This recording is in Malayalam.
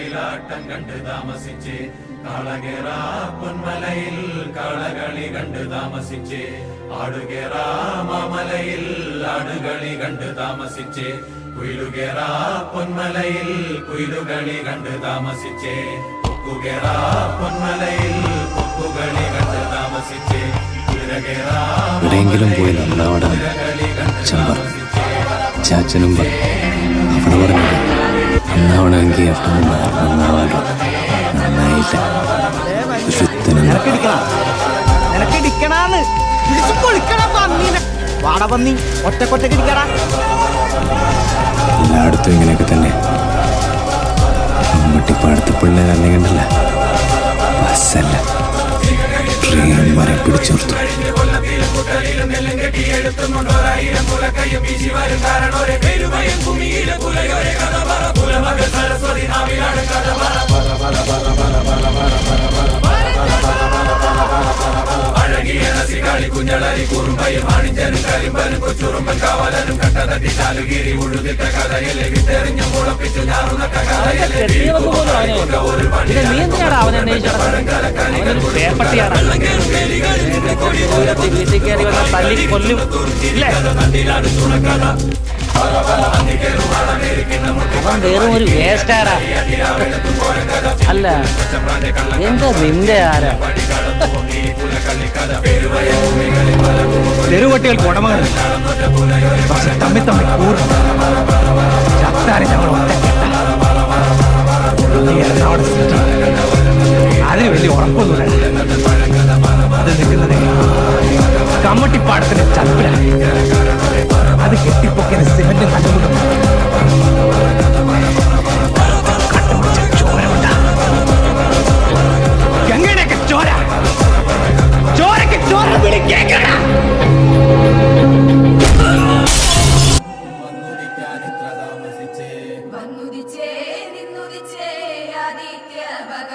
മയിലാട്ടം കണ്ട് താമസിച്ച് കാളകേറ പൊന്മലയിൽ കാളകളി കണ്ട് താമസിച്ച് ആടുകേറ മാമലയിൽ ആടുകളി കണ്ട് താമസിച്ച് കുയിലുകേറ പൊന്മലയിൽ കുയിലുകളി കണ്ട് താമസിച്ച് കൊക്കുകേറ പൊന്മലയിൽ കൊക്കുകളി കണ്ട് താമസിച്ച് എവിടെയെങ്കിലും പോയി നന്നാവണം അച്ഛൻ പറഞ്ഞു. ചാച്ചനും പറഞ്ഞു അവിടെ പറഞ്ഞത് നന്നാവണമെങ്കിൽ അവിടെ നന്നാവാനോ നന്നായില്ല. എല്ലായിടത്തും ഇങ്ങനെയൊക്കെ തന്നെ. മട്ടിപ്പാടത്ത് പിള്ളേർ അന്നെ കണ്ടില്ല, ബസ്സല്ല ട്രെയിൻ വരെ പിടിച്ചോർത്തു. കുഞ്ഞളരി കുറുമ്പയും ആണിഞ്ചനും കരിമ്പനും കൊച്ചുറുമ്പൻ കാവലനും കട്ടതട്ടി ചാലുകീരി ഉഴുതിട്ട കഥയിലെ വിട്ടെറിഞ്ഞു മുളപ്പിച്ചു ഞാറുന്ന കഥയിലെ ഒരു അവൻ വെറും ഒരു വേസ്റ്റാരാ. അല്ല എന്താ നിന്റെ ആരാ? തെരുവട്ടികൾക്ക് ഉടമകൾ പക്ഷെ തമ്മിൽ തമ്മിൽ കൂറും ചത്താരെ ഞങ്ങൾ ഒറ്റക്കെട്ട അതിന് വലിയ ഉറപ്പൊന്നുമില്ല. അത് നിൽക്കുന്നത് കമ്മട്ടിപ്പാടത്തിന്റെ ചപ്പിലാണ്. അത് കെട്ടിപ്പൊക്കിന് സിമെന്റും കണ്ടുകൊടുക്കും. കണ്ടുപിടിച്ച ചോരമുണ്ട ഗംഗയുടെയൊക്കെ ചോര, ചോരക്ക് ചോര വിളിക്കേക്കണ. വന്നുദിച്ചേ നിന്നുദിച്ചേ ആദിത്യ ഭഗ